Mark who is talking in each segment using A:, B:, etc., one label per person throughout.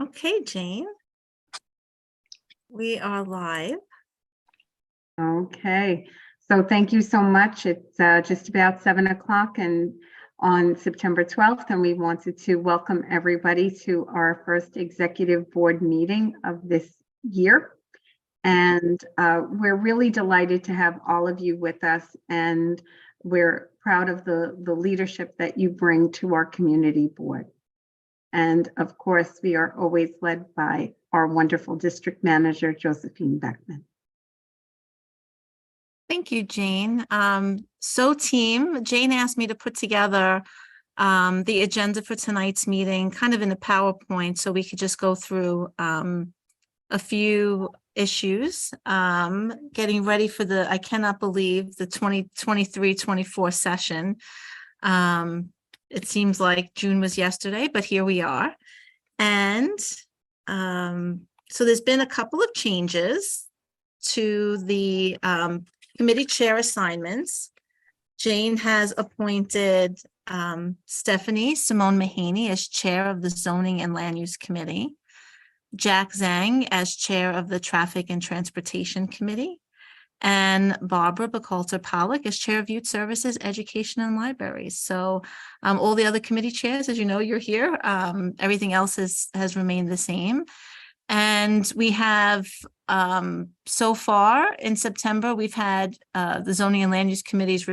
A: Okay, Jane, we are live.
B: Okay, so thank you so much. It's just about 7 o'clock and on September 12th, and we wanted to welcome everybody to our first executive board meeting of this year. And we're really delighted to have all of you with us, and we're proud of the leadership that you bring to our community board. And of course, we are always led by our wonderful district manager, Josephine Beckman.
A: Thank you, Jane. So team, Jane asked me to put together the agenda for tonight's meeting kind of in a PowerPoint so we could just go through a few issues, getting ready for I cannot believe the 2023-24 session. It seems like June was yesterday, but here we are. And so there's been a couple of changes to the committee chair assignments. Jane has appointed Stephanie Simone Mahaney as chair of the Zoning and Land Use Committee, Jack Zhang as chair of the Traffic and Transportation Committee, and Barbara Buchalter-Pollock as chair of Youth Services, Education, and Libraries. So all the other committee chairs, as you know, you're here. Everything else has remained the same. And we have, so far in September, we've had the Zoning and Land Use Committees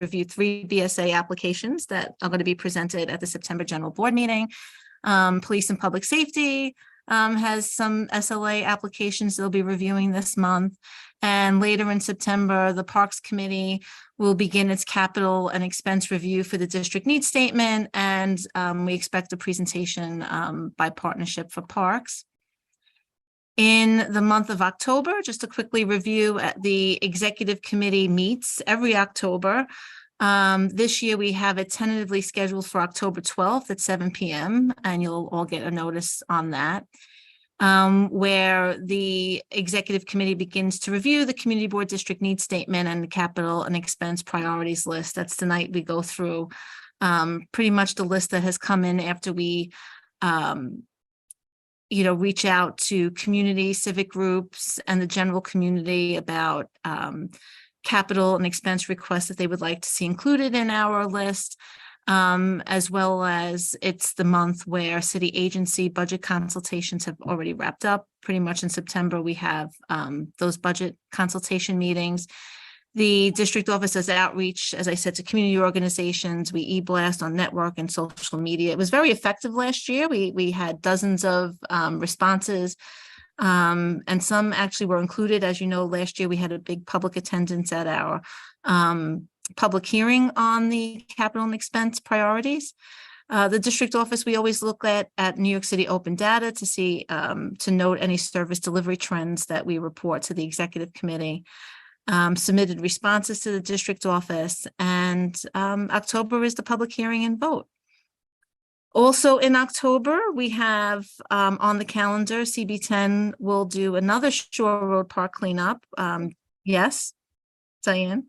A: review 3 BSA applications that are going to be presented at the September General Board meeting. Police and Public Safety has some SLA applications they'll be reviewing this month. And later in September, the Parks Committee will begin its capital and expense review for the district needs statement. And we expect a presentation by Partnership for Parks. In the month of October, just to quickly review, the executive committee meets every October. This year we have it tentatively scheduled for October 12th at 7 p.m. and you'll all get a notice on that, where the executive committee begins to review the community board district needs statement and the capital and expense priorities list. That's the night we go through pretty much the list that has come in after we reach out to community, civic groups, and the general community about capital and expense requests that they would like to see included in our list, as well as it's the month where city agency budget consultations have already wrapped up. Pretty much in September, we have those budget consultation meetings. The district office does outreach, as I said, to community organizations. We e-blast on network and social media. It was very effective last year. We had dozens of responses, and some actually were included. As you know, last year we had a big public attendance at our public hearing on the capital and expense priorities. The district office, we always look at New York City open data to see, to note any service delivery trends that we report to the executive committee. Submitted responses to the district office, and October is the public hearing and vote. Also in October, we have on the calendar, CB10 will do another Shore Road Park cleanup. Yes, Diane?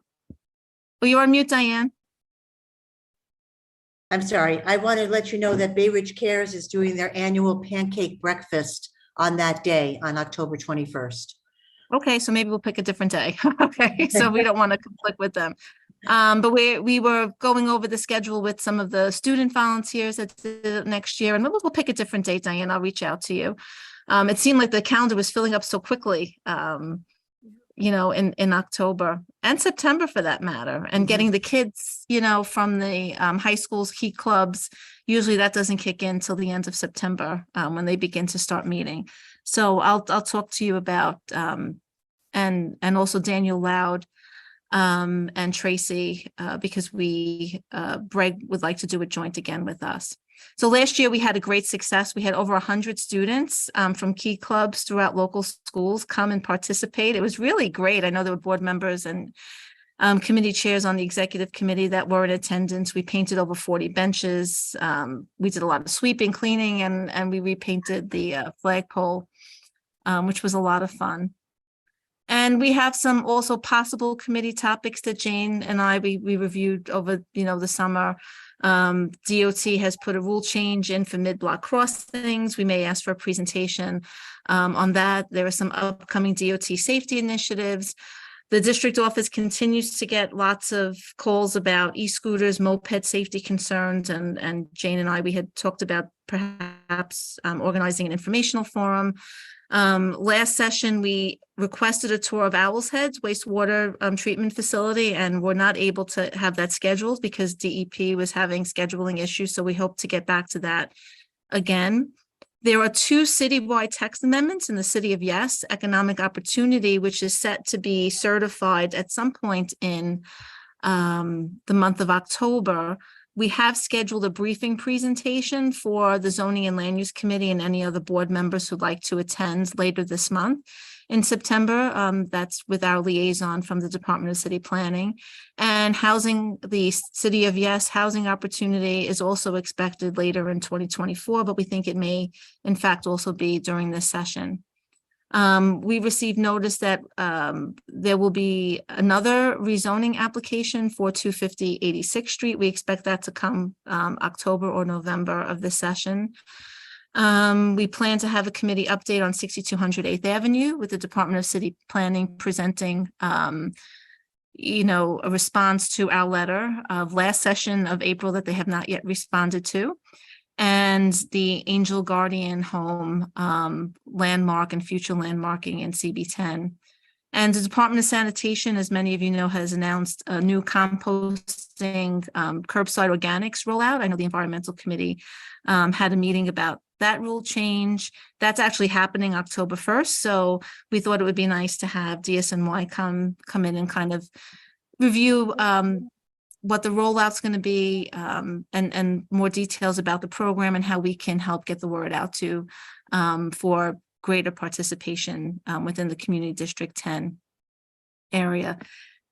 A: Oh, you're on mute, Diane.
C: I'm sorry. I want to let you know that Bay Ridge Cares is doing their annual pancake breakfast on that day, on October 21st.
A: Okay, so maybe we'll pick a different day. Okay, so we don't want to conflict with them. But we were going over the schedule with some of the student volunteers that did it next year, and we'll pick a different date, Diane. I'll reach out to you. It seemed like the calendar was filling up so quickly, in October and September for that matter, and getting the kids, from the high schools, key clubs. Usually that doesn't kick in till the end of September when they begin to start meeting. So I'll talk to you about and also Daniel Loud and Tracy because Greg would like to do a joint again with us. So last year we had a great success. We had over 100 students from key clubs throughout local schools come and participate. It was really great. I know there were board members and committee chairs on the executive committee that were in attendance. We painted over 40 benches. We did a lot of sweeping, cleaning, and we repainted the flagpole, which was a lot of fun. And we have some also possible committee topics that Jane and I, we reviewed over, the summer. DOT has put a rule change in for mid-block crossings. We may ask for a presentation on that. There are some upcoming DOT safety initiatives. The district office continues to get lots of calls about e-scooters, moped safety concerns, and Jane and I, we had talked about perhaps organizing an informational forum. Last session, we requested a tour of Owl's Head's wastewater treatment facility, and we're not able to have that scheduled because DEP was having scheduling issues. So we hope to get back to that again. There are 2 citywide text amendments in the city of Yes, Economic Opportunity, which is set to be certified at some point in the month of October. We have scheduled a briefing presentation for the Zoning and Land Use Committee and any other board members who'd like to attend later this month in September. That's with our liaison from the Department of City Planning. And housing, the City of Yes housing opportunity is also expected later in 2024, but we think it may, in fact, also be during this session. We received notice that there will be another rezoning application for 250 86th Street. We expect that to come October or November of this session. We plan to have a committee update on 6200 8th Avenue with the Department of City Planning presenting a response to our letter of last session of April that they have not yet responded to, and the Angel Guardian Home landmark and future landmarking in CB10. And the Department of Sanitation, as many of you know, has announced a new composting curbside organics rollout. I know the Environmental Committee had a meeting about that rule change. That's actually happening October 1st. So we thought it would be nice to have DSNY come in and kind of review what the rollout's going to be, and more details about the program and how we can help get the word out to for greater participation within the Community District 10 area.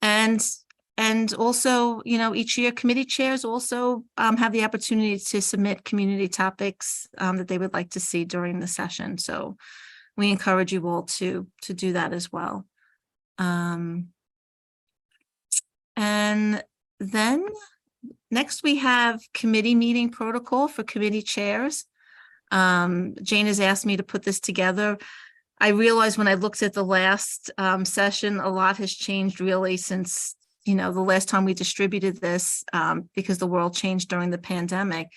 A: And also, each year committee chairs also have the opportunity to submit community topics that they would like to see during the session. So we encourage you all to do that as well. And then next we have committee meeting protocol for committee chairs. Jane has asked me to put this together. I realized when I looked at the last session, a lot has changed really since, the last time we distributed this because the world changed during the pandemic.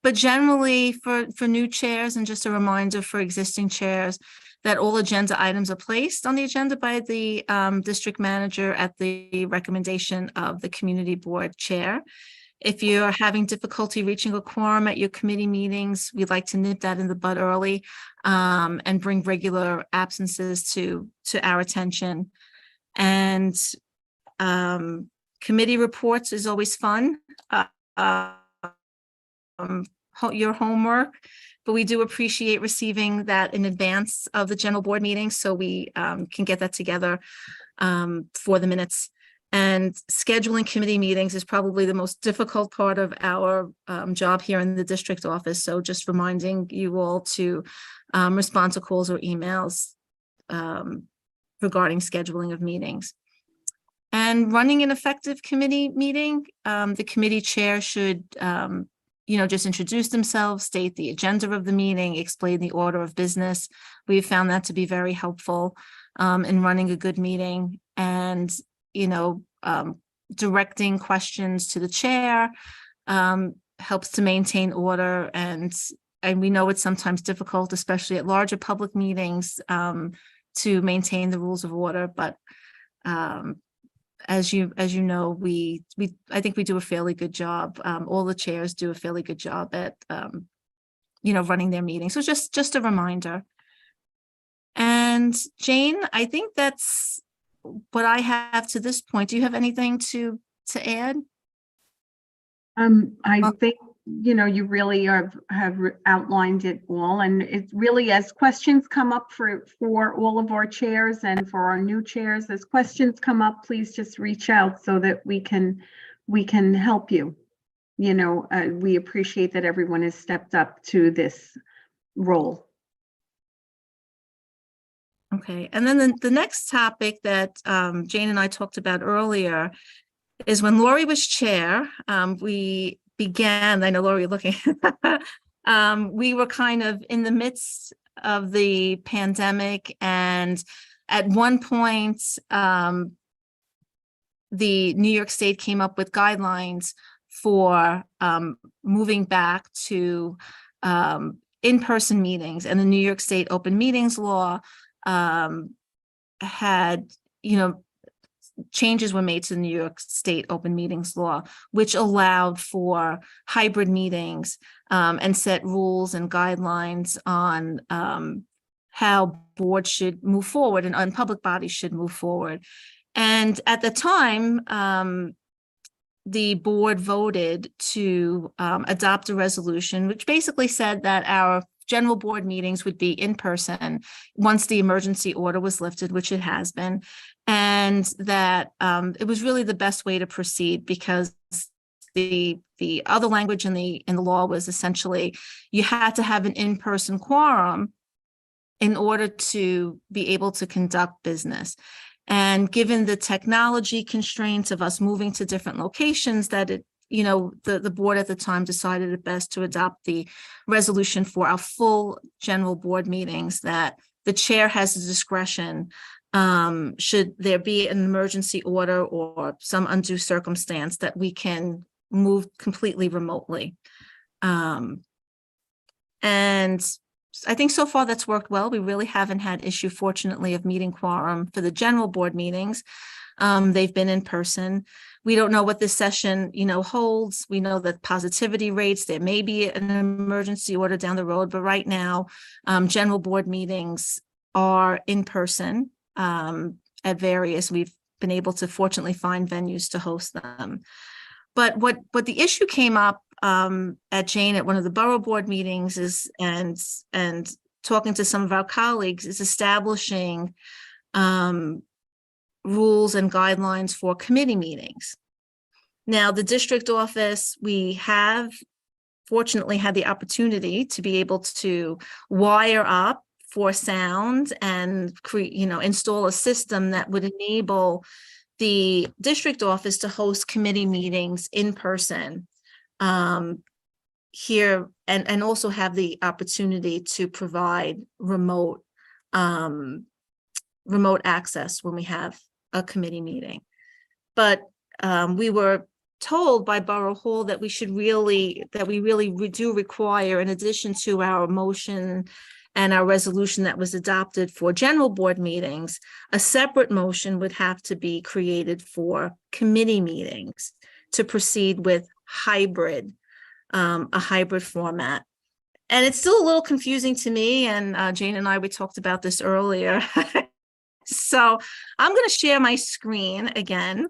A: But generally for new chairs, and just a reminder for existing chairs, that all agenda items are placed on the agenda by the district manager at the recommendation of the community board chair. If you're having difficulty reaching a quorum at your committee meetings, we'd like to nip that in the bud early and bring regular absences to our attention. And committee reports is always fun. Your homework, but we do appreciate receiving that in advance of the general board meeting, so we can get that together for the minutes. And scheduling committee meetings is probably the most difficult part of our job here in the district office. So just reminding you all to respond to calls or emails regarding scheduling of meetings. And running an effective committee meeting, the committee chair should just introduce themselves, state the agenda of the meeting, explain the order of business. We've found that to be very helpful in running a good meeting, and, directing questions to the chair helps to maintain order. And we know it's sometimes difficult, especially at larger public meetings, to maintain the rules of order. But as you know, I think we do a fairly good job. All the chairs do a fairly good job at running their meetings. So just a reminder. And Jane, I think that's what I have to this point. Do you have anything to add?
B: I think you really have outlined it all. And it really, as questions come up for all of our chairs and for our new chairs, as questions come up, please just reach out so that we can help you. We appreciate that everyone has stepped up to this role.
A: Okay, and then the next topic that Jane and I talked about earlier is when Lori was chair, we began, I know Lori, you're looking, we were kind of in the midst of the pandemic, and at one point, the New York State came up with guidelines for moving back to in-person meetings, and the New York State open meetings law had, changes were made to the New York State open meetings law, which allowed for hybrid meetings and set rules and guidelines on how boards should move forward and public bodies should move forward. And at the time, the board voted to adopt a resolution, which basically said that our general board meetings would be in person once the emergency order was lifted, which it has been, and that it was really the best way to proceed, because the other language in the law was essentially you had to have an in-person quorum in order to be able to conduct business. And given the technology constraints of us moving to different locations, that the board at the time decided it best to adopt the resolution for our full general board meetings, that the chair has the discretion, should there be an emergency order or some undue circumstance, that we can move completely remotely. And I think so far that's worked well. We really haven't had issue, fortunately, of meeting quorum for the general board meetings. They've been in person. We don't know what this session, holds. We know that positivity rates, there may be an emergency order down the road, but right now, general board meetings are in person at various. We've been able to fortunately find venues to host them. But what the issue came up at Jane at one of the borough board meetings is, and talking to some of our colleagues, is establishing rules and guidelines for committee meetings. Now, the district office, we have fortunately had the opportunity to be able to wire up for sound and install a system that would enable the district office to host committee meetings in person here, and also have the opportunity to provide remote access when we have a committee meeting. But we were told by Borough Hall that we really do require, in addition to our motion and our resolution that was adopted for general board meetings, a separate motion would have to be created for committee meetings to proceed with a hybrid format. And it's still a little confusing to me, and Jane and we talked about this earlier. So I'm going to share my screen again.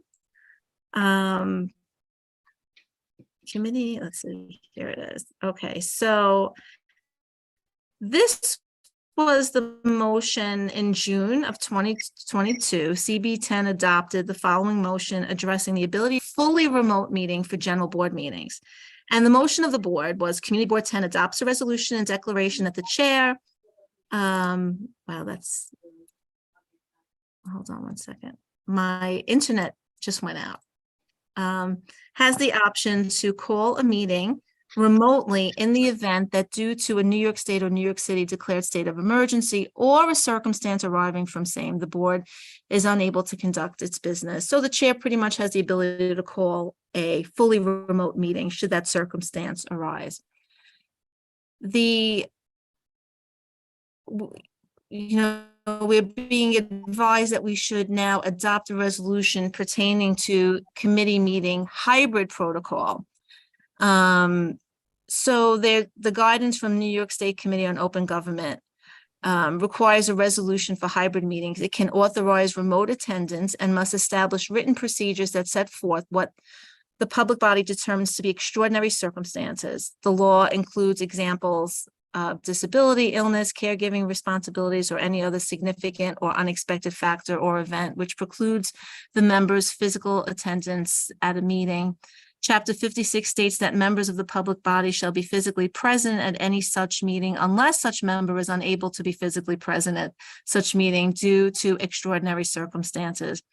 A: Committee, let's see, here it is. Okay, so this was the motion in June of 2022. CB10 adopted the following motion addressing the ability fully remote meeting for general board meetings. And the motion of the board was Community Board 10 adopts a resolution and declaration that the chair, hold on one second. My internet just went out. Has the option to call a meeting remotely in the event that, due to a New York State or New York City declared state of emergency or a circumstance arising from same, the board is unable to conduct its business. So the chair pretty much has the ability to call a fully remote meeting should that circumstance arise. We're being advised that we should now adopt a resolution pertaining to committee meeting hybrid protocol. So the guidance from New York State Committee on Open Government requires a resolution for hybrid meetings. It can authorize remote attendance and must establish written procedures that set forth what the public body determines to be extraordinary circumstances. The law includes examples of disability, illness, caregiving responsibilities, or any other significant or unexpected factor or event which precludes the member's physical attendance at a meeting. Chapter 56 states that members of the public body shall be physically present at any such meeting unless such member is unable to be physically present at such meeting due to extraordinary circumstances,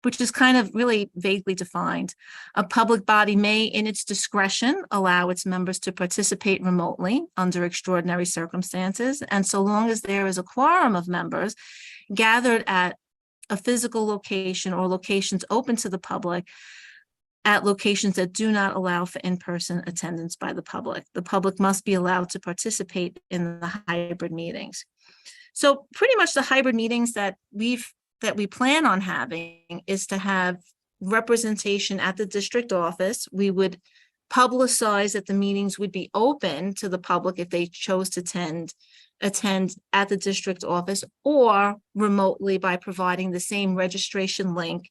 A: which is kind of really vaguely defined. A public body may, in its discretion, allow its members to participate remotely under extraordinary circumstances. And so long as there is a quorum of members gathered at a physical location or locations open to the public, at locations that do not allow for in-person attendance by the public must be allowed to participate in the hybrid meetings. So pretty much the hybrid meetings that we plan on having is to have representation at the district office. We would publicize that the meetings would be open to the public if they chose to attend at the district office or remotely by providing the same registration link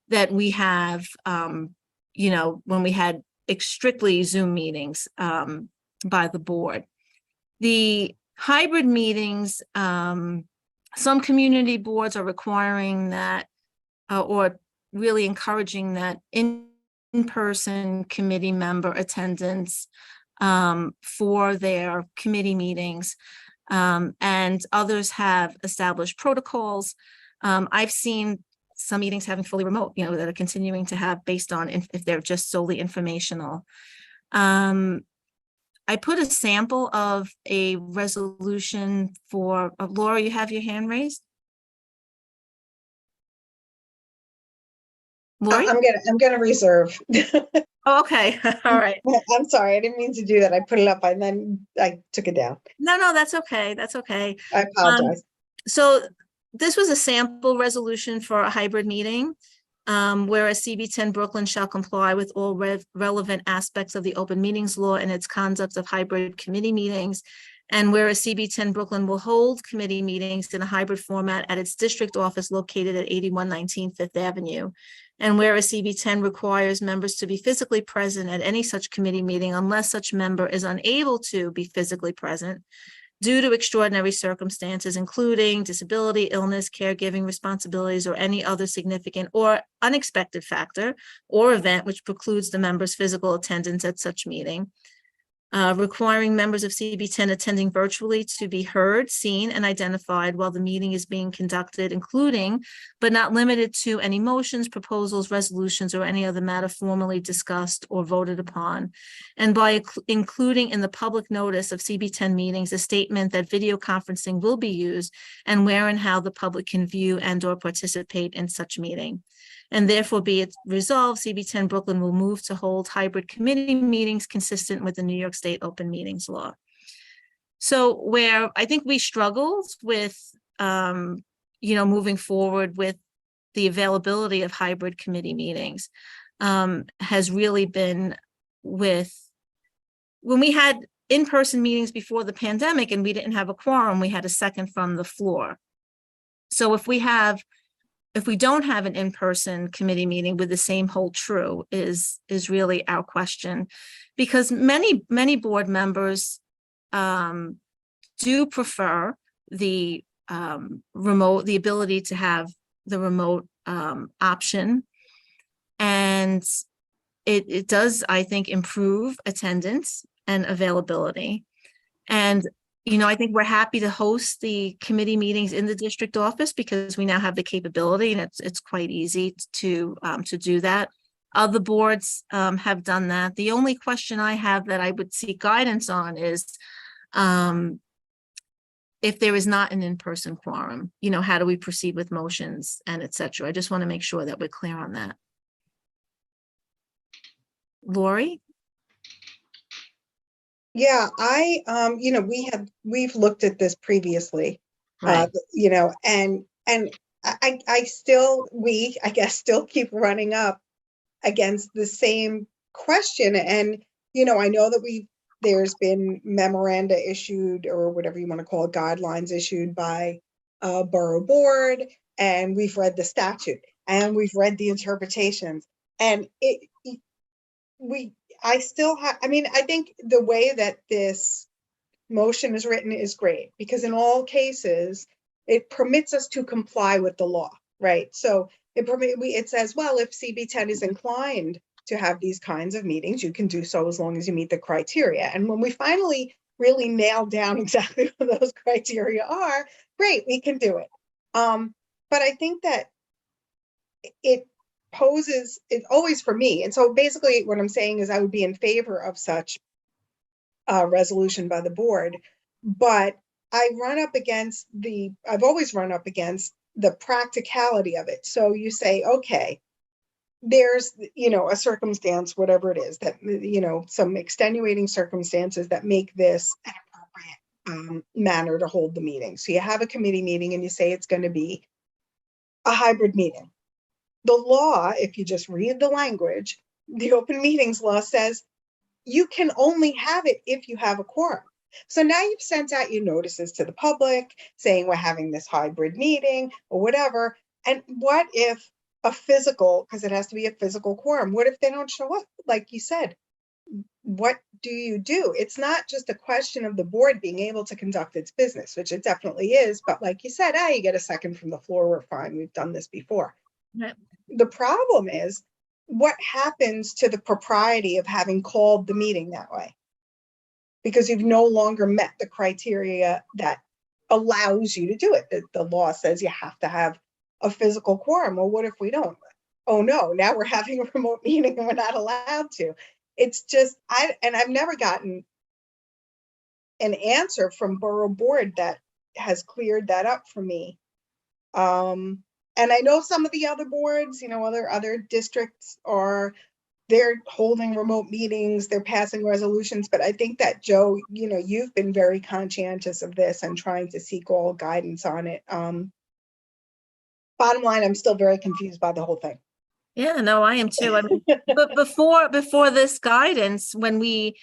A: that we have, when we had strictly Zoom meetings by the board. The hybrid meetings, some community boards are requiring that or really encouraging that in-person committee member attendance for their committee meetings, and others have established protocols. I've seen some meetings having fully remote, that are continuing to have based on if they're just solely informational. I put a sample of a resolution for, Laura, you have your hand raised? Lori?
D: I'm gonna reserve.
A: Oh, okay, all right.
D: I'm sorry, I didn't mean to do that. I put it up and then I took it down.
A: No, that's okay, that's okay.
D: I apologize.
A: So this was a sample resolution for a hybrid meeting, whereas CB10 Brooklyn shall comply with all relevant aspects of the open meetings law and its conduct of hybrid committee meetings. And whereas CB10 Brooklyn will hold committee meetings in a hybrid format at its district office located at 8119 Fifth Avenue. And whereas CB10 requires members to be physically present at any such committee meeting unless such member is unable to be physically present due to extraordinary circumstances, including disability, illness, caregiving responsibilities, or any other significant or unexpected factor or event which precludes the member's physical attendance at such meeting. Requiring members of CB10 attending virtually to be heard, seen, and identified while the meeting is being conducted, including, but not limited to, any motions, proposals, resolutions, or any other matter formally discussed or voted upon. And by including in the public notice of CB10 meetings a statement that video conferencing will be used and where and how the public can view and or participate in such meeting. And therefore be it resolved, CB10 Brooklyn will move to hold hybrid committee meetings consistent with the New York State open meetings law. So where I think we struggled with, moving forward with the availability of hybrid committee meetings has really been with when we had in-person meetings before the pandemic and we didn't have a quorum, we had a second from the floor. So if we don't have an in-person committee meeting, would the same hold true is really our question, because many board members do prefer the the ability to have the remote option, and it does, I think, improve attendance and availability. And I think we're happy to host the committee meetings in the district office because we now have the capability, and it's quite easy to do that. Other boards have done that. The only question I have that I would seek guidance on is if there is not an in-person quorum, how do we proceed with motions and et cetera? I just want to make sure that we're clear on that. Lori?
D: Yeah, we've looked at this previously,
A: Right.
D: and I guess still keep running up against the same question. And, I know that there's been memoranda issued, or whatever you want to call it, guidelines issued by a borough board, and we've read the statute and we've read the interpretations, and I still have, I mean, I think the way that this motion is written is great, because in all cases, it permits us to comply with the law, right? So it says, well, if CB10 is inclined to have these kinds of meetings, you can do so as long as you meet the criteria. And when we finally really nail down exactly what those criteria are, great, we can do it. But I think that it poses, it always for me. And so basically what I'm saying is I would be in favor of such a resolution by the board, but I've always run up against the practicality of it. So you say, okay, there's, a circumstance, whatever it is, that, some extenuating circumstances that make this an appropriate manner to hold the meeting. So you have a committee meeting and you say it's going to be a hybrid meeting. The law, if you just read the language, the open meetings law says you can only have it if you have a quorum. So now you've sent out your notices to the public saying we're having this hybrid meeting or whatever. And what if because it has to be a physical quorum, what if they don't show up? Like you said, what do you do? It's not just a question of the board being able to conduct its business, which it definitely is. But like you said, you get a second from the floor, we're fine. We've done this before.
A: Right.
D: The problem is, what happens to the propriety of having called the meeting that way? Because you've no longer met the criteria that allows you to do it. The law says you have to have a physical quorum. Well, what if we don't? Oh no, now we're having a remote meeting and we're not allowed to. It's just, I've never gotten an answer from Borough Board that has cleared that up for me. And I know some of the other boards, other districts they're holding remote meetings, they're passing resolutions, but I think that, Joe, you've been very conscientious of this and trying to seek all guidance on it. Bottom line, I'm still very confused by the whole thing.
A: Yeah, no, I am too. I mean, but before this guidance, when we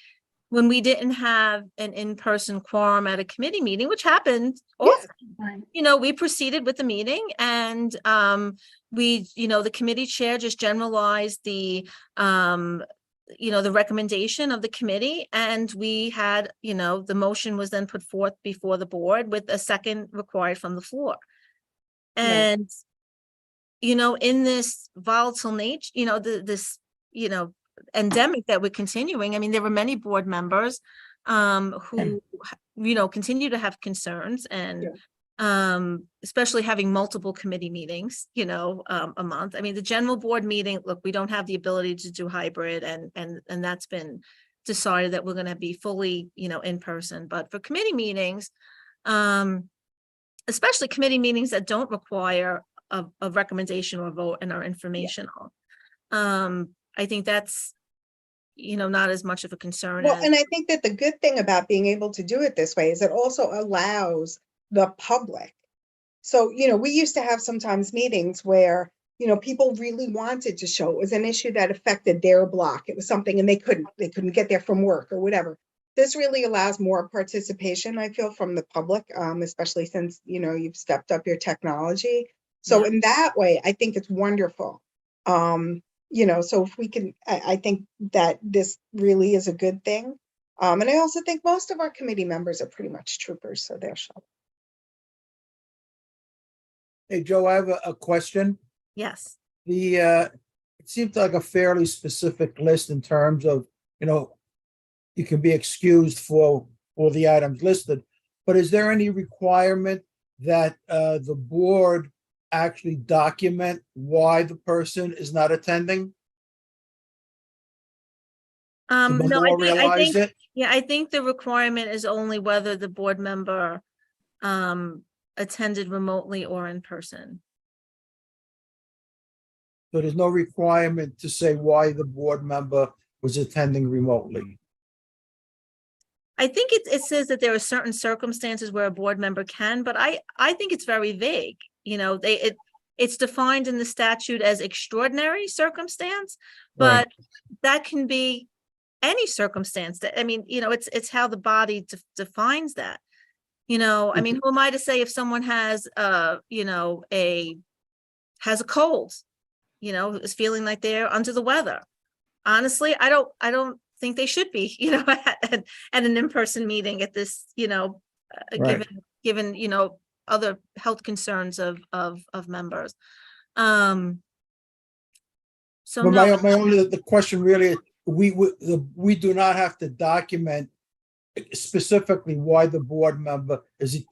A: didn't have an in-person quorum at a committee meeting, which happened often,
B: Right.
A: we proceeded with the meeting, and the committee chair just generalized the recommendation of the committee, and we had, the motion was then put forth before the board with a second required from the floor. And in this volatile nature, this endemic that we're continuing, I mean, there were many board members who continue to have concerns, and especially having multiple committee meetings a month. I mean, the general board meeting, look, we don't have the ability to do hybrid, and that's been decided that we're going to be fully in person. But for committee meetings, especially committee meetings that don't require a recommendation or a vote and are informational, I think that's not as much of a concern.
D: Well, and I think that the good thing about being able to do it this way is it also allows the public. So, we used to have sometimes meetings where, people really wanted to show. It was an issue that affected their block. It was something, and they couldn't get there from work or whatever. This really allows more participation, I feel, from the public, especially since, you've stepped up your technology. So in that way, I think it's wonderful. So if we can, I think that this really is a good thing. And I also think most of our committee members are pretty much troopers, so they'll show.
E: Hey, Joe, I have a question.
A: Yes.
E: It seems like a fairly specific list in terms of, you can be excused for all the items listed, but is there any requirement that the board actually document why the person is not attending? To
A: No,
E: memorialize it?
A: I think the requirement is only whether the board member attended remotely or in person.
E: So there's no requirement to say why the board member was attending remotely.
A: I think it says that there are certain circumstances where a board member can, but I think it's very vague. It's defined in the statute as extraordinary circumstance, but that can be any circumstance. That, I mean, it's how the body defines that. I mean, who am I to say if someone has has a cold, is feeling like they're under the weather, honestly, I don't think they should be, at an in-person meeting at this,
E: Right.
A: given, other health concerns of members. So
E: But
A: no,
E: my only, the question really, we do not have to document specifically why the board member is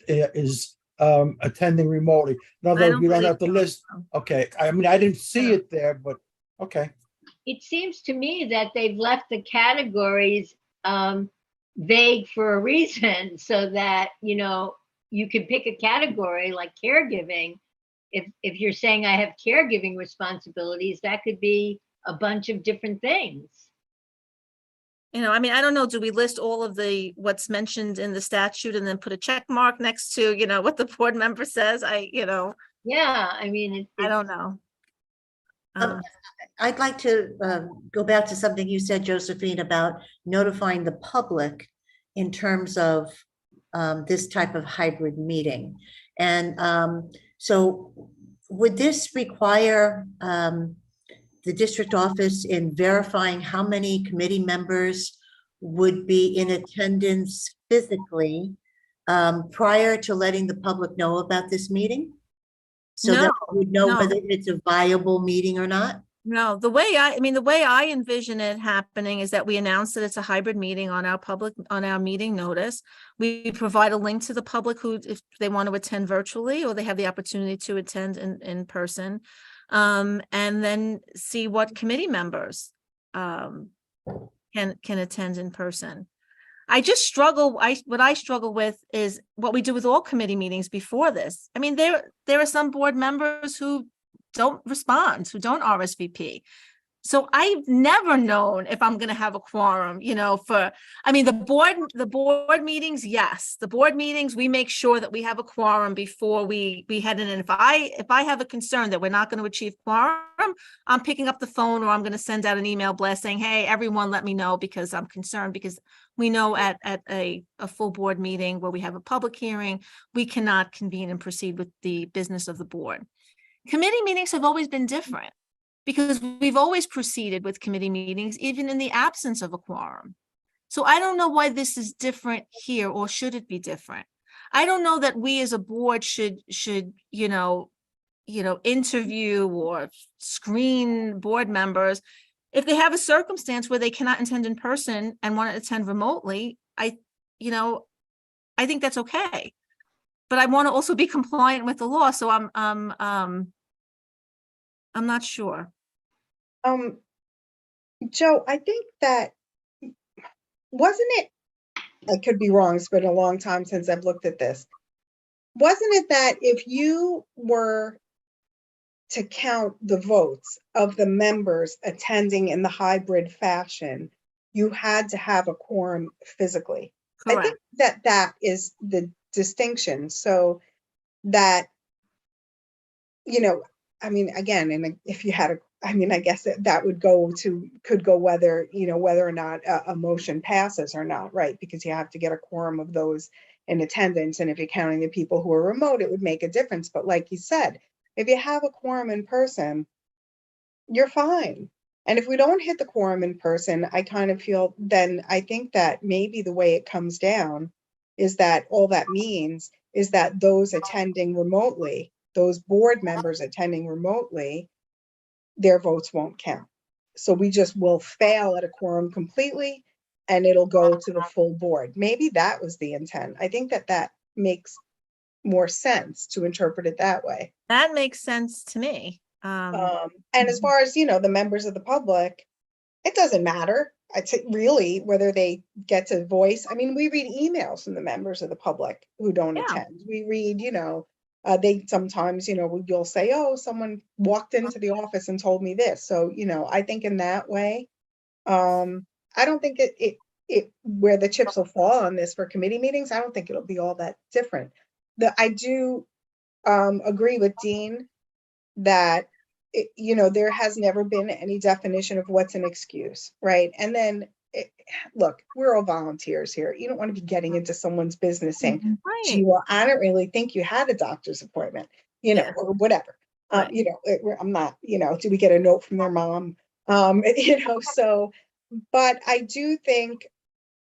E: attending remotely. In other
A: I
E: words, we don't
A: believe
E: have to
A: so.
E: list, okay, I mean, I didn't see it there, but, okay.
F: It seems to me that they've left the categories vague for a reason so that, you can pick a category like caregiving. If you're saying I have caregiving responsibilities, that could be a bunch of different things.
A: I mean, I don't know, do we list all of what's mentioned in the statute and then put a check mark next to, what the board member says?
F: Yeah, I mean,
A: I don't know.
C: I'd like to go back to something you said, Josephine, about notifying the public in terms of this type of hybrid meeting. And so would this require the district office in verifying how many committee members would be in attendance physically prior to letting the public know about this meeting? So that we would know
A: No.
C: whether it's a viable meeting or not?
A: No, the way I envision it happening is that we announce that it's a hybrid meeting on our meeting notice. We provide a link to the public who, if they want to attend virtually or they have the opportunity to attend in person. And then see what committee members can attend in person. I just struggle. What I struggle with is what we do with all committee meetings before this. I mean, there are some board members who don't respond, who don't RSVP. So I've never known if I'm going to have a quorum, the board meetings. Yes, the board meetings, we make sure that we have a quorum before we head in. And if I have a concern that we're not going to achieve quorum, I'm picking up the phone or I'm going to send out an email blast saying, hey, everyone, let me know because I'm concerned, because we know at a full board meeting where we have a public hearing, we cannot convene and proceed with the business of the board. Committee meetings have always been different, because we've always proceeded with committee meetings, even in the absence of a quorum. So I don't know why this is different here, or should it be different? I don't know that we as a board should interview or screen board members. If they have a circumstance where they cannot attend in person and want to attend remotely, I think that's okay. But I want to also be compliant with the law, so I'm not sure.
D: Joe, I think that, wasn't it, I could be wrong, it's been a long time since I've looked at this. Wasn't it that if you were to count the votes of the members attending in the hybrid fashion, you had to have a quorum physically?
A: Correct.
D: I think that is the distinction, so that, I mean, again, and if you had I guess that could go whether or not a motion passes or not, right? Because you have to get a quorum of those in attendance. And if you're counting the people who are remote, it would make a difference. But like you said, if you have a quorum in person, you're fine. And if we don't hit the quorum in person, I kind of feel, then I think that maybe the way it comes down is that all that means is that those attending remotely, those board members attending remotely, their votes won't count. So we just will fail at a quorum completely and it'll go to the full board. Maybe that was the intent. I think that makes more sense to interpret it that way.
A: That makes sense to me.
D: And as far as, the members of the public, it doesn't matter. I'd say really whether they get to voice. I mean, we read emails from the members of the public who don't attend. We read, they sometimes, you'll say, oh, someone walked into the office and told me this. So, I think in that way, I don't think it where the chips will fall on this for committee meetings, I don't think it'll be all that different. I do agree with Dean that, there has never been any definition of what's an excuse, right? And then, look, we're all volunteers here. You don't want to be getting into someone's business saying, gee, well, I don't really think you had a doctor's appointment, or whatever.
A: Right.
D: I'm not, do we get a note from their mom So, but I do think,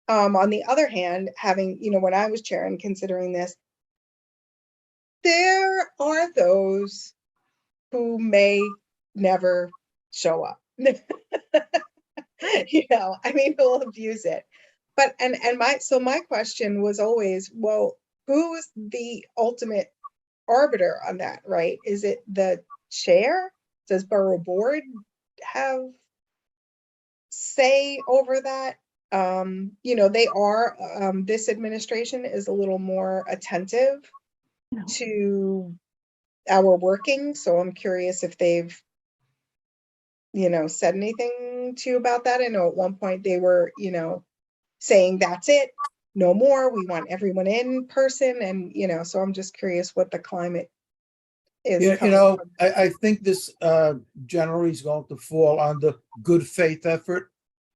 D: on the other hand, having, when I was chair and considering this, there are those who may never show up. Who'll abuse it. But my question was always, well, who is the ultimate arbiter on that, right? Is it the chair? Does borough board have say over that? They are, this administration is a little more attentive to our working, so I'm curious if they've said anything to you about that. I know at one point they were saying that's it, no more, we want everyone in person, and so I'm just curious what the climate is.
E: Yeah,
D: coming from.
E: I think this generally is going to fall under good faith effort.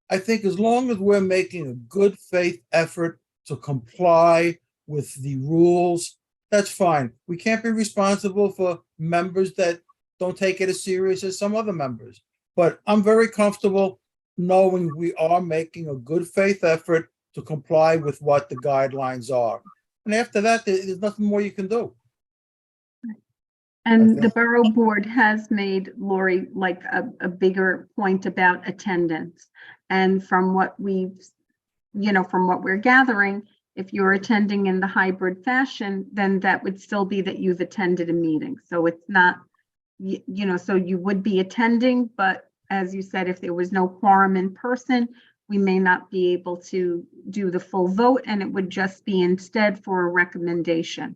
E: I think as long as we're making a good faith effort to comply with the rules, that's fine. We can't be responsible for members that don't take it as serious as some other members. But I'm very comfortable knowing we are making a good faith effort to comply with what the guidelines are. And after that, there's nothing more you can do.
B: And the
E: think-
B: borough board has made, Lori, like a bigger point about attendance. And from what from what we're gathering, if you're attending in the hybrid fashion, then that would still be that you've attended a meeting. So it's not, so you would be attending, but as you said, if there was no quorum in person, we may not be able to do the full vote, and it would just be instead for a recommendation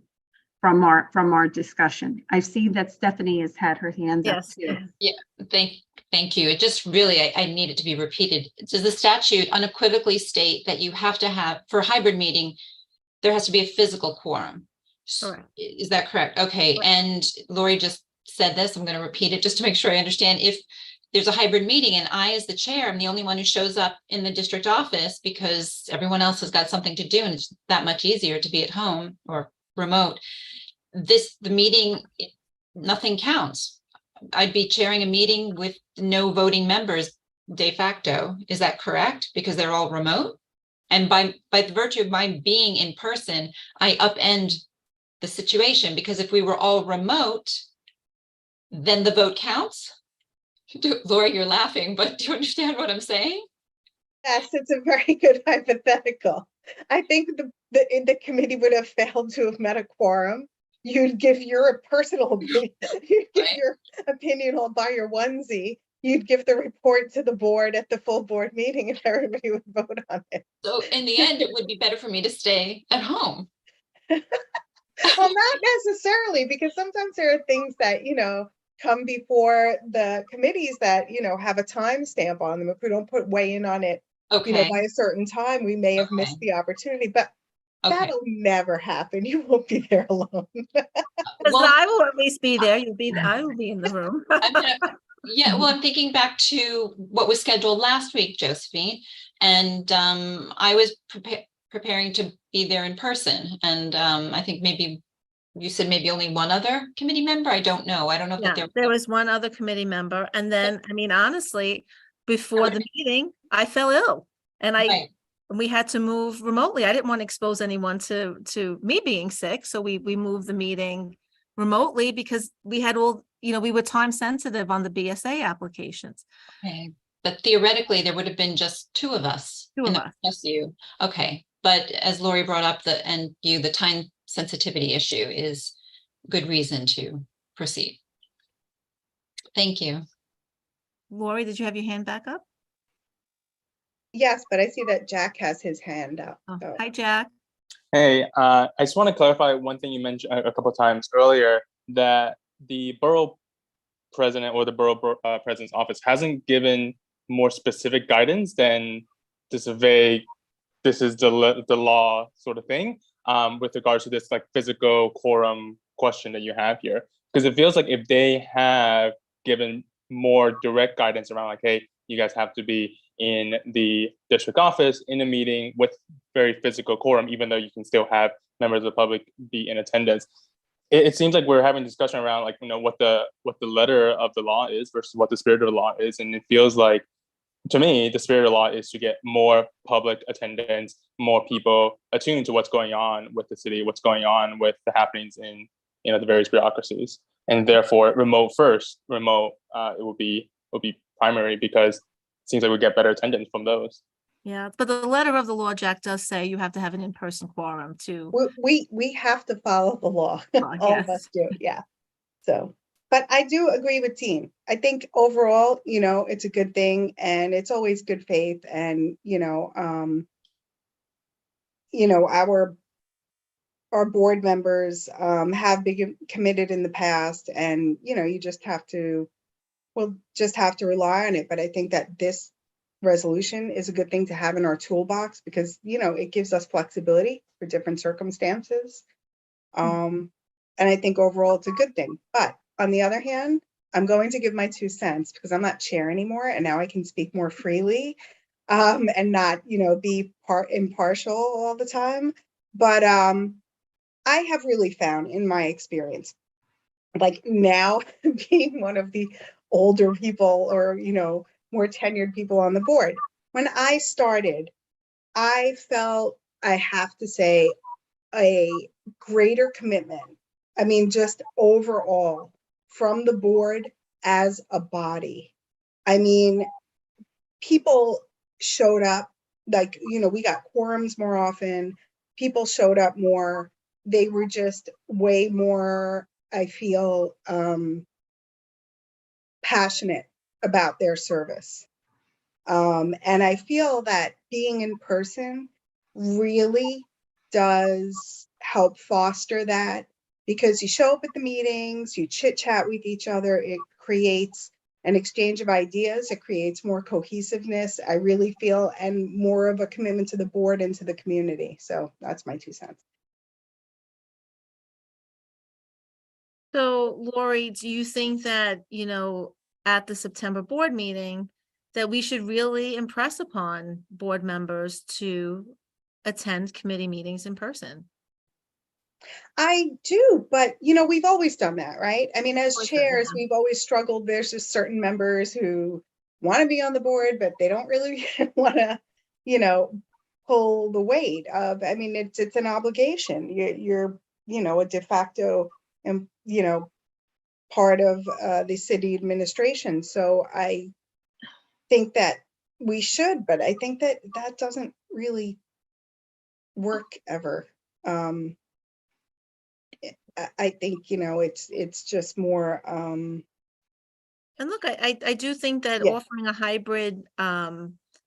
B: from our discussion. I see that Stephanie has had her hand up
A: Yes.
B: too.
G: Yeah, thank you. It just really, I need it to be repeated. Does the statute unequivocally state that you have to have, for a hybrid meeting, there has to be a physical quorum?
A: Correct.
G: Is that correct? Okay, and Lori just said this, I'm going to repeat it just to make sure I understand. If there's a hybrid meeting and I, as the chair, am the only one who shows up in the district office because everyone else has got something to do and it's that much easier to be at home or remote, the meeting, nothing counts. I'd be chairing a meeting with no voting members de facto. Is that correct? Because they're all remote? And by the virtue of my being in person, I upend the situation, because if we were all remote, then the vote counts. Lori, you're laughing, but do you understand what I'm saying?
D: Yes, it's a very good hypothetical. I think the committee would have failed to have met a quorum. You'd give your personal opinion, you'd give
G: Right.
D: your opinion all by your onesie. You'd give the report to the board at the full board meeting, and everybody would vote on it.
G: So in the end, it would be better for me to stay at home.
D: Well, not necessarily, because sometimes there are things that, come before the committees that, have a timestamp on them. If we don't weigh in on it,
G: Okay,
D: by a certain time, we may have
G: Okay.
D: missed the opportunity, but
G: okay.
D: that'll never happen. You won't be there alone.
A: Because
G: Well,
A: I will at least be there. I will be in the room.
G: yeah, well, I'm thinking back to what was scheduled last week, Josephine, and I was preparing to be there in person. And I think maybe you said maybe only one other committee member. I don't know. I don't know
A: Yeah,
G: if
A: there was one other committee member. And then, honestly, before the meeting, I fell ill and
G: Right.
A: we had to move remotely. I didn't want to expose anyone to me being sick. So we moved the meeting remotely because we had we were time sensitive on the BSA applications.
G: Okay. But theoretically, there would have been just two of us.
A: Two of
G: in the-
A: us.
G: Just you. Okay. But as Lori brought up the time sensitivity issue is good reason to proceed. Thank you.
A: Lori, did you have your hand back up?
D: Yes, but I see that Jack has his hand up.
A: Oh,
D: so.
A: hi, Jack.
H: Hey, I just want to clarify one thing you mentioned a couple of times earlier, that the borough president or the borough president's office hasn't given more specific guidance than this vague, this is the law sort of thing, with regards to this like physical quorum question that you have here. Because it feels like if they have given more direct guidance around like, hey, you guys have to be in the district office in a meeting with very physical quorum, even though you can still have members of the public be in attendance. it seems like we're having discussion around like, what the letter of the law is versus what the spirit of the law is. And it feels like, to me, the spirit of the law is to get more public attendance, more people attuned to what's going on with the city, what's going on with the happenings in, the various bureaucracies. And therefore remote first, it will be primary, because it seems like we get better attendance from those.
A: Yeah, but the letter of the law, Jack, does say you have to have an in-person quorum too.
D: We have to follow the law.
A: I
D: All of us do, yeah. So, but I do agree with Dean. I think overall, it's a good thing, and it's always good faith, and our board members have been committed in the past, and you just have to rely on it. But I think that this resolution is a good thing to have in our toolbox, because it gives us flexibility for different circumstances. And I think overall it's a good thing. But on the other hand, I'm going to give my 2 cents, because I'm not chair anymore, and now I can speak more freely, and not be impartial all the time. But I have really found, in my experience, like now being one of the older people, or more tenured people on the board, when I started, I felt, I have to say, a greater commitment. I mean, just overall from the board as a body. I mean, people showed up, like, we got quorums more often. People showed up more. They were just way more, I feel, passionate about their service. And I feel that being in person really does help foster that, because you show up at the meetings, you chit chat with each other, it creates an exchange of ideas, it creates more cohesiveness, I really feel, and more of a commitment to the board and to the community. So that's my 2 cents.
A: So Lori, do you think that, at the September board meeting, that we should really impress upon board members to attend committee meetings in person?
D: I do, but we've always done that, right? I mean, as
A: Always done
D: chairs,
A: that.
D: we've always struggled. There's just certain members who want to be on the board, but they don't really want to, pull the weight of, I mean, it's an obligation. You're a de facto, and part of the city administration. So I think that we should, but I think that doesn't really work ever. I think, it's just more,
A: And look, I do think that
D: Yeah.
A: offering a hybrid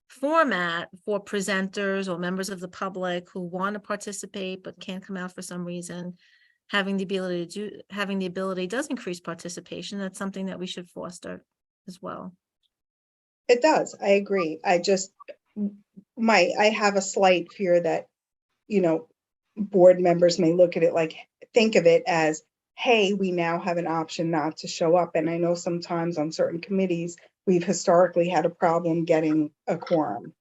A: format for presenters or members of the public who want to participate but can't come out for some reason, having the ability does increase participation. That's something that we should foster as well.
D: It does. I agree. I have a slight fear that, board members may look at it like, think of it as, hey, we now have an option not to show up. And I know sometimes on certain committees, we've historically had a problem getting a quorum.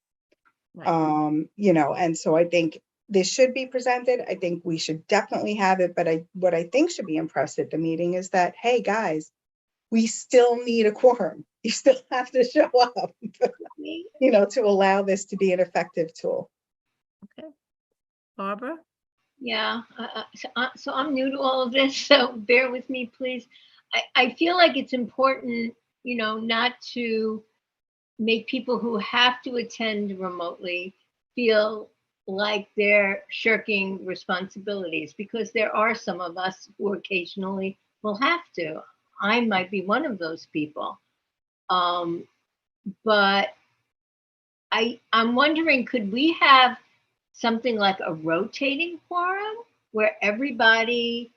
A: Right.
D: And so I think this should be presented. I think we should definitely have it. But what I think should be impressed at the meeting is that, hey, guys, we still need a quorum. You still have to show up, to allow this to be an effective tool.
A: Okay. Barbara?
F: Yeah, so I'm new to all of this, so bear with me, please. I feel like it's important, not to make people who have to attend remotely feel like they're shirking responsibilities, because there are some of us who occasionally will have to. I might be one of those people. But I'm wondering, could we have something like a rotating quorum where everybody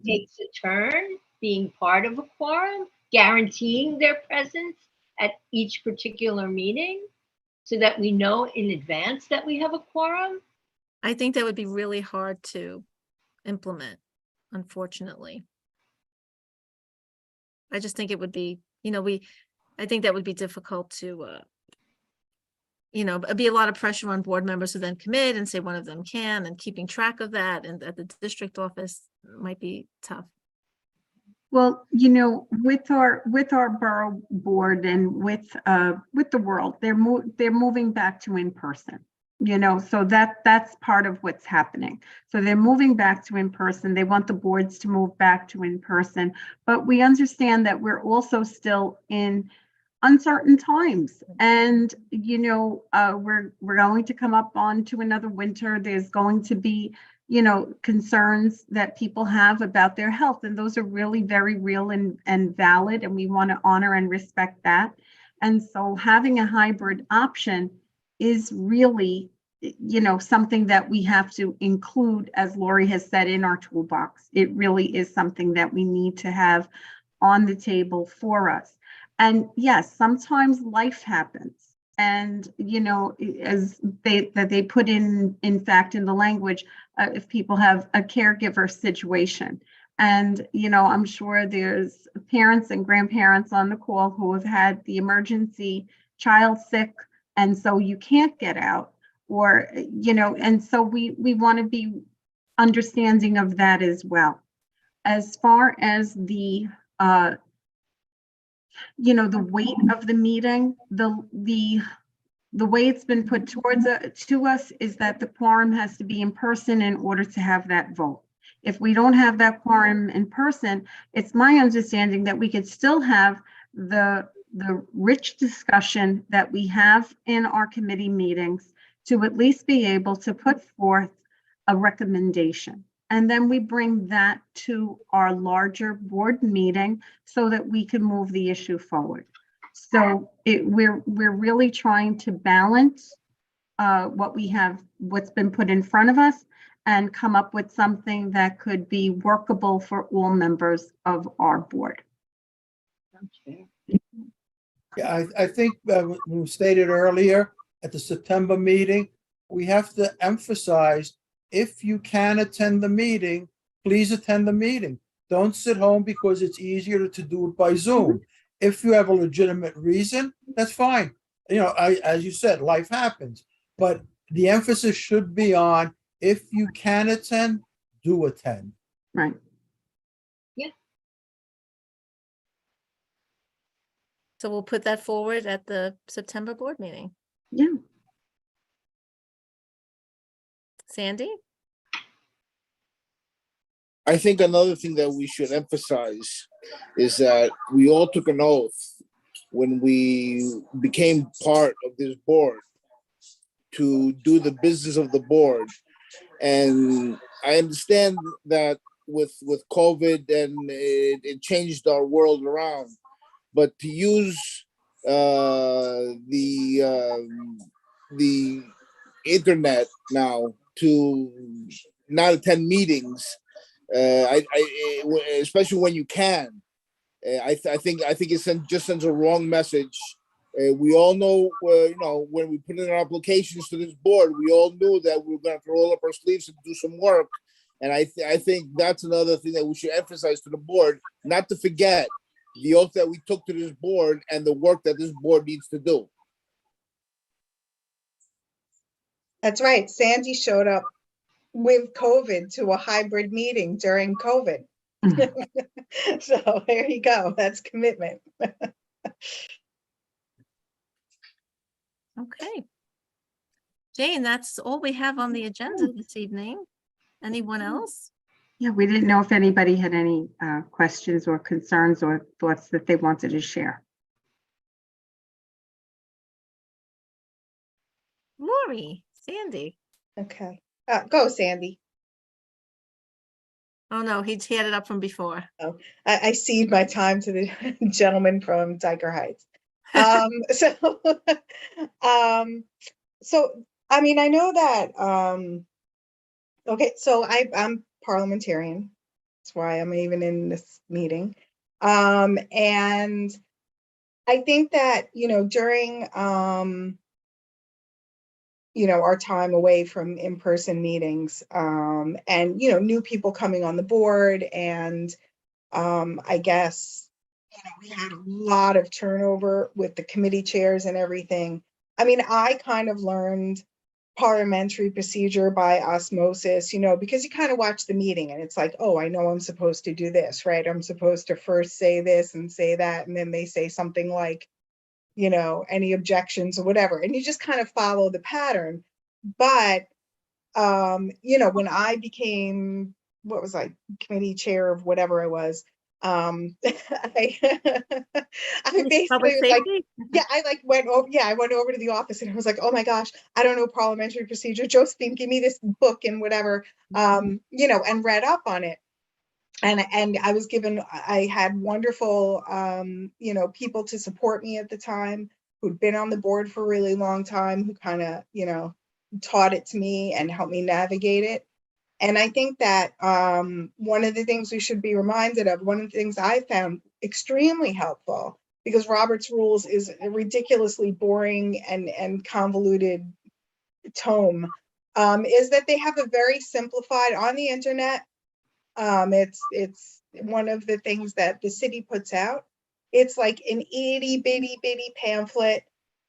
F: takes a turn being part of a quorum, guaranteeing their presence at each particular meeting, so that we know in advance that we have a quorum?
A: I think that would be really hard to implement, unfortunately. I just think it would be, I think that would be difficult to you know, it'd be a lot of pressure on board members who then commit and say one of them can, and keeping track of that and at the district office might be tough.
B: Well, you know, with our borough board and with the world, they're moving back to in person. You know, so that's part of what's happening. So they're moving back to in person. They want the boards to move back to in person, but we understand that we're also still in uncertain times. And, you know, we're going to come up onto another winter. There's going to be, you know, concerns that people have about their health. And those are really very real and valid. And we want to honor and respect that. And so having a hybrid option is really, you know, something that we have to include, as Lori has said, in our toolbox. It really is something that we need to have on the table for us. And yes, sometimes life happens. And, you know, as they put in fact, in the language, if people have a caregiver situation. And, you know, I'm sure there's parents and grandparents on the call who have had the emergency child sick, and so you can't get out, or, you know, and so we want to be understanding of that as well. As far as the, you know, the weight of the meeting, the way it's been put towards to us is that the quorum has to be in person in order to have that vote. If we don't have that quorum in person, it's my understanding that we could still have the rich discussion that we have in our committee meetings to at least be able to put forth a recommendation. And then we bring that to our larger board meeting so that we can move the issue forward. So we're really trying to balance what we have, what's been put in front of us, and come up with something that could be workable for all members of our board.
E: Yeah, I think we stated earlier at the September meeting, we have to emphasize, if you can attend the meeting, please attend the meeting. Don't sit home because it's easier to do it by Zoom. If you have a legitimate reason, that's fine. You know, as you said, life happens, but the emphasis should be on, if you can attend, do attend.
B: Right.
A: So we'll put that forward at the September board meeting.
B: Yeah.
A: Sandy?
I: I think another thing that we should emphasize is that we all took an oath when we became part of this board to do the business of the board. And I understand that with COVID and it changed our world around, but to use the internet now to not attend meetings, especially when you can, I think it just sends a wrong message. We all know, you know, when we put in our applications to this board, we all knew that we were going to roll up our sleeves and do some work. And I think that's another thing that we should emphasize to the board, not to forget the oath that we took to this board and the work that this board needs to do.
D: That's right. Sandy showed up with COVID to a hybrid meeting during COVID. So there you go. That's commitment.
A: Okay. Jane, that's all we have on the agenda this evening. Anyone else?
B: Yeah, we didn't know if anybody had any questions or concerns or thoughts that they wanted to share.
A: Lori, Sandy.
D: Okay. Go, Sandy.
A: Oh, no, he had it up from before.
D: I cede my time to the gentleman from Diker Heights. So I mean, I know that, okay, so I'm parliamentarian. That's why I'm even in this meeting. And I think that, you know, during, you know, our time away from in-person meetings, and, you know, new people coming on the board, and I guess, you know, we had a lot of turnover with the committee chairs and everything. I mean, I kind of learned parliamentary procedure by osmosis, you know, because you kind of watch the meeting and it's like, oh, I know I'm supposed to do this, right? I'm supposed to first say this and say that, and then they say something like, you know, any objections or whatever, and you just kind of follow the pattern. But you know, when I became, what was I, committee chair of whatever I was, I I basically
A: Public
D: was like,
A: safety?
D: yeah, I like went over, yeah, I went over to the office and I was like, oh my gosh, I don't know parliamentary procedure. Josephine, give me this book and whatever, you know, and read up on it. And I was given, I had wonderful, you know, people to support me at the time who'd been on the board for a really long time, who kind of, you know, taught it to me and helped me navigate it. And I think that one of the things we should be reminded of, one of the things I found extremely helpful, because Robert's Rules is a ridiculously boring and convoluted tome, is that they have a very simplified on the internet. It's one of the things that the city puts out. It's like an itty bitty pamphlet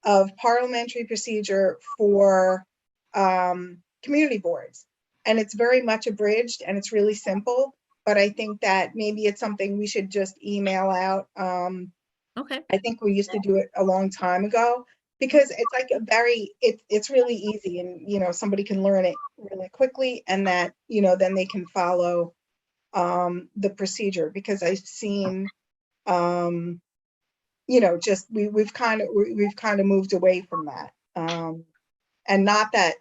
D: of parliamentary procedure for community boards. And it's very much abridged and it's really simple, but I think that maybe it's something we should just email out.
A: Okay,
D: I think we used to do it a long time ago, because it's like a very, it's really easy, and, you know, somebody can learn it really quickly, and that, you know, then they can follow the procedure, because I've seen, you know, just we've kind of moved away from that. And not that,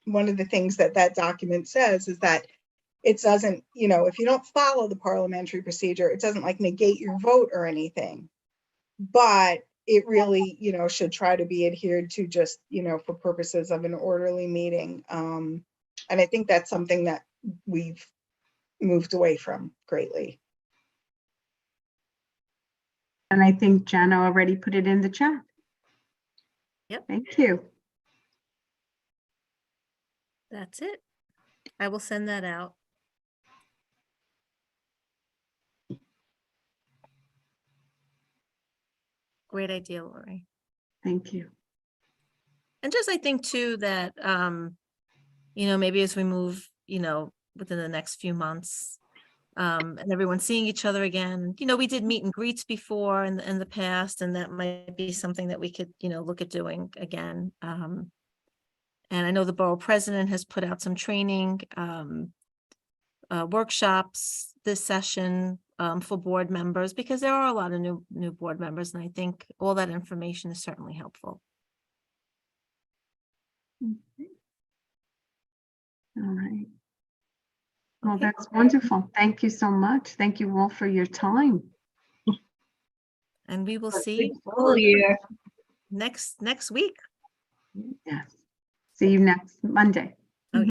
D: one of the things that that document says is that it doesn't, you know, if you don't follow the parliamentary procedure, it doesn't like negate your vote or anything, but it really, you know, should try to be adhered to, just, you know, for purposes of an orderly meeting. And I think that's something that we've moved away from greatly.
B: And I think Jana already put it in the chat.
A: Yep.
B: Thank you.
A: that's it. I will send that out. Great idea, Lori.
B: Thank you.
A: And just, I think too, that, you know, maybe as we move, you know, within the next few months, and everyone's seeing each other again, you know, we did meet and greets before in the past, and that might be something that we could, you know, look at doing again. And I know the borough president has put out some training, workshops this session, for board members, because there are a lot of new board members, and I think all that information is certainly helpful.
B: All right. Well,
A: Okay.
B: that's wonderful. Thank you so much. Thank you all for your time.
A: And we will
F: Good
A: see
F: school year.
A: next week.
B: Yes. See you next Monday.